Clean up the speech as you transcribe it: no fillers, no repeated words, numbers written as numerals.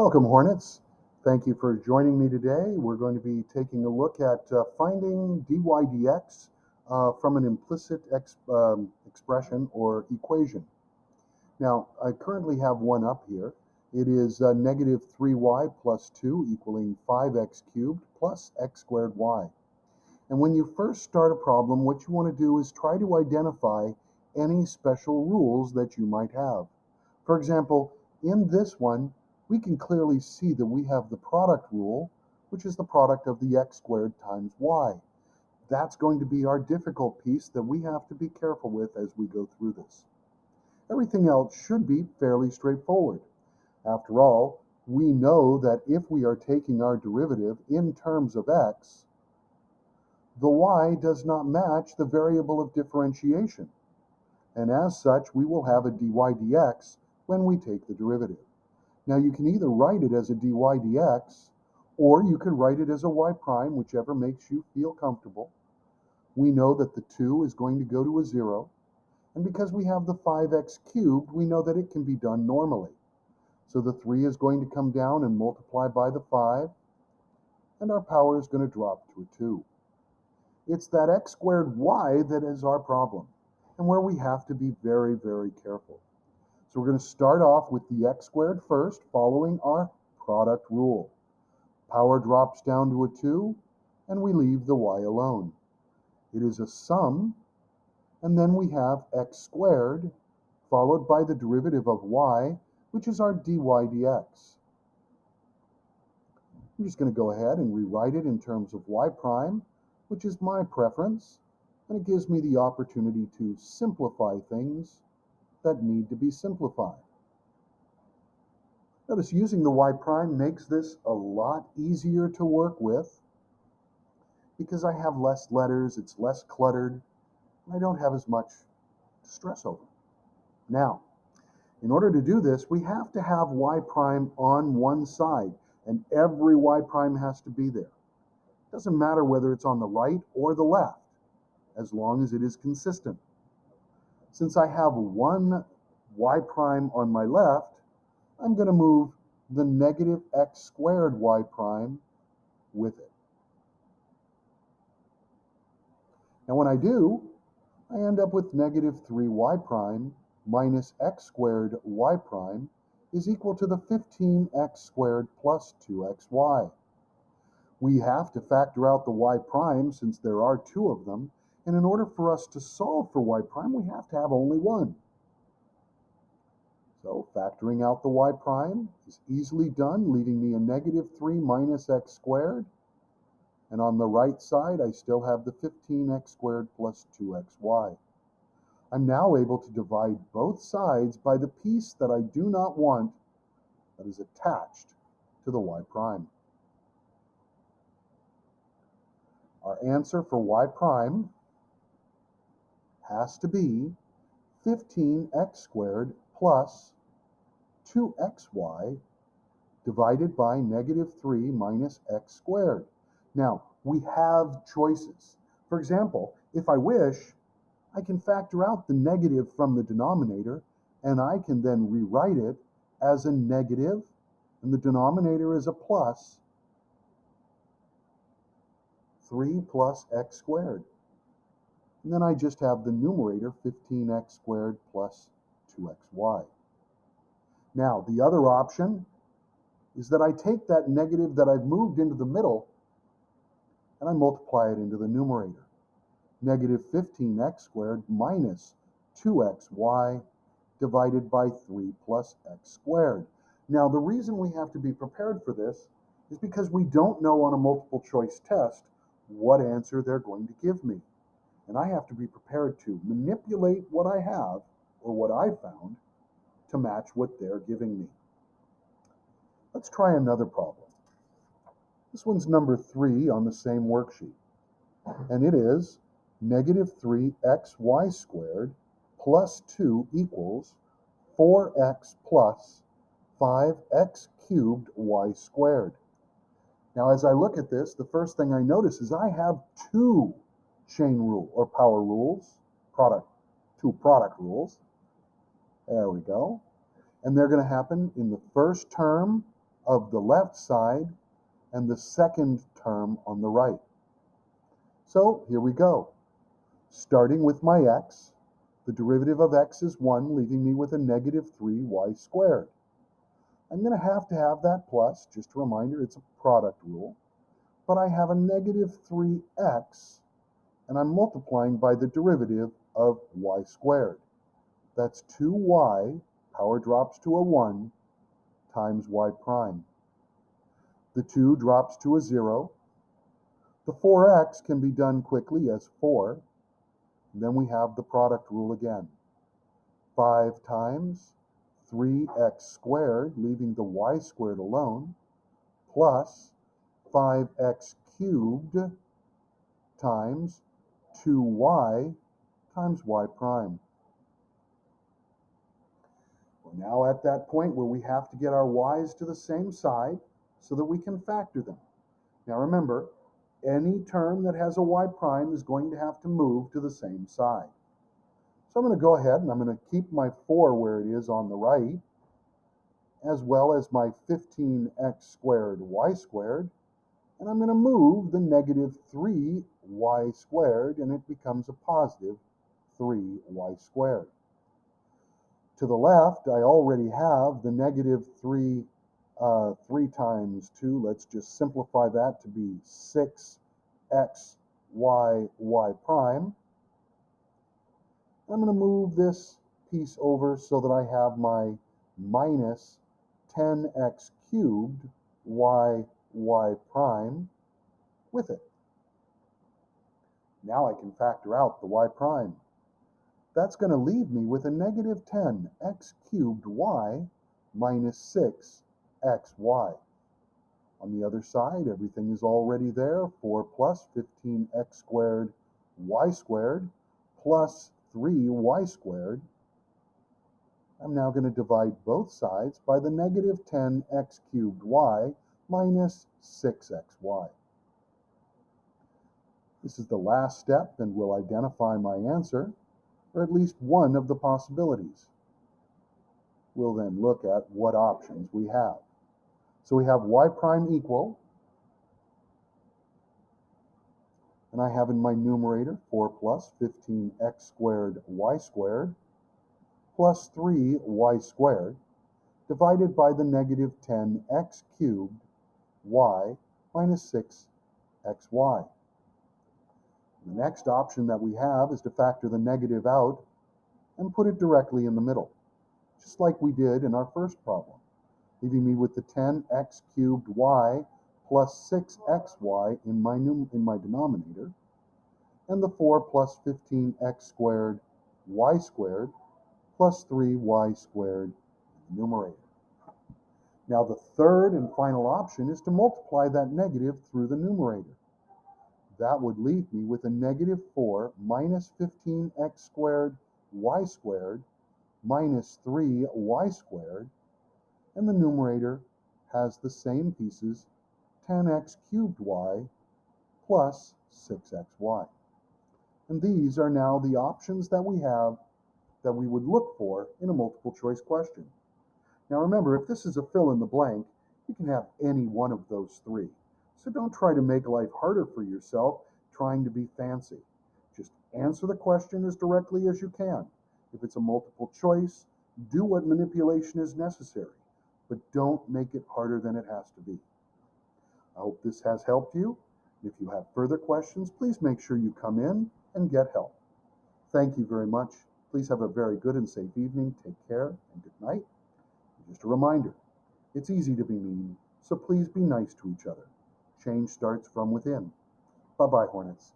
Welcome, Hornets. Thank you for joining me today. We're going to be taking a look at finding dy dx from an implicit expression or equation. Now, I currently have one up here. It is negative 3y plus 2 equaling 5x cubed plus x squared y. And when you first start a problem, what you want to do is try to identify any special rules that you might have. For example, in this one, we can clearly see that we have the product rule, which is the product of the x squared times y. That's going to be our difficult piece that we have to be careful with as we go through this. Everything else should be fairly straightforward. After all, we know that if we are taking our derivative in terms of x, the y does not match the variable of differentiation, and as such we will have a dy dx when we take the derivative. Now you can either write it as a dy dx, or you could write it as a y prime, whichever makes you feel comfortable. We know that the 2 is going to go to a 0, and because we have the 5x cubed, we know that it can be done normally. So the 3 is going to come down and multiply by the 5, and our power is going to drop to a 2. It's that x squared y that is our problem, and where we have to be very, very careful. So we're going to start off with the x squared first, following our product rule. Power drops down to a 2, and we leave the y alone. It is a sum, and then we have x squared, followed by the derivative of y, which is our dy dx. I'm just going to go ahead and rewrite it in terms of y prime, which is my preference, and it gives me the opportunity to simplify things that need to be simplified. Notice using the y prime makes this a lot easier to work with because I have less letters, it's less cluttered, and I don't have as much to stress over. Now, in order to do this, we have to have y prime on one side, and every y prime has to be there. It doesn't matter whether it's on the right or the left, as long as it is consistent. Since I have one y prime on my left, I'm going to move the negative x squared y prime with it. Now when I do, I end up with negative 3y prime minus x squared y prime is equal to the 15x squared plus 2xy. We have to factor out the y prime since there are two of them, and in order for us to solve for y prime, we have to have only one. So factoring out the y prime is easily done, leaving me a negative 3 minus x squared. And on the right side, I still have the 15x squared plus 2xy. I'm now able to divide both sides by the piece that I do not want that is attached to the y prime. Our answer for y prime has to be 15x squared plus 2xy divided by negative 3 minus x squared. Now, we have choices. For example, if I wish, I can factor out the negative from the denominator, and I can then rewrite it as a negative, and the denominator is a plus 3 plus x squared. And then I just have the numerator 15x squared plus 2xy. Now, the other option is that I take that negative that I've moved into the middle and I multiply it into the numerator. Negative 15x squared minus 2xy divided by 3 plus x squared. Now, the reason we have to be prepared for this is because we don't know on a multiple choice test what answer they're going to give me. And I have to be prepared to manipulate what I have, or what I found, to match what they're giving me. Let's try another problem. This one's number 3 on the same worksheet. And it is negative 3xy squared plus 2 equals 4x plus 5x cubed y squared. Now, as I look at this, the first thing I notice is I have two chain rule or power rules, two product rules. There we go. And they're going to happen in the first term of the left side and the second term on the right. So here we go. Starting with my x, the derivative of x is 1, leaving me with a negative 3y squared. I'm going to have that plus, just a reminder, it's a product rule, but I have a negative 3x, and I'm multiplying by the derivative of y squared. That's 2y, power drops to a 1, times y prime. The 2 drops to a 0. The 4x can be done quickly as 4. And then we have the product rule again. 5 times 3x squared, leaving the y squared alone, plus 5x cubed times 2y times y prime. We're now at that point where we have to get our y's to the same side so that we can factor them. Now remember, any term that has a y prime is going to have to move to the same side. So I'm going to go ahead and I'm going to keep my 4 where it is on the right, as well as my 15x squared y squared, and I'm going to move the negative 3y squared, and it becomes a positive 3y squared. To the left, I already have the negative 3 times 2. Let's just simplify that to be 6x y prime. I'm going to move this piece over so that I have my minus 10x cubed y prime with it. Now I can factor out the y prime. That's going to leave me with a negative 10x cubed y minus 6xy. On the other side, everything is already there. 4 plus 15x squared y squared plus 3y squared. I'm now going to divide both sides by the negative 10x cubed y minus 6xy. This is the last step and will identify my answer, or at least one of the possibilities. We'll then look at what options we have. So we have y prime equal, and I have in my numerator 4 plus 15x squared y squared plus 3y squared divided by the negative 10x cubed y minus 6xy. The next option that we have is to factor the negative out and put it directly in the middle, just like we did in our first problem, leaving me with the 10x cubed y plus 6xy in my denominator, and the 4 plus 15x squared y squared plus 3y squared in the numerator. Now the third and final option is to multiply that negative through the numerator. That would leave me with a negative 4 minus 15x squared y squared minus 3y squared, and the numerator has the same pieces, 10x cubed y plus 6xy. And these are now the options that we have that we would look for in a multiple choice question. Now remember, if this is a fill in the blank, you can have any one of those three. So don't try to make life harder for yourself trying to be fancy. Just answer the question as directly as you can. If it's a multiple choice, do what manipulation is necessary, but don't make it harder than it has to be. I hope this has helped you. If you have further questions, please make sure you come in and get help. Thank you very much. Please have a very good and safe evening. Take care and good night. Just a reminder, it's easy to be mean, so please be nice to each other. Change starts from within. Bye-bye, Hornets.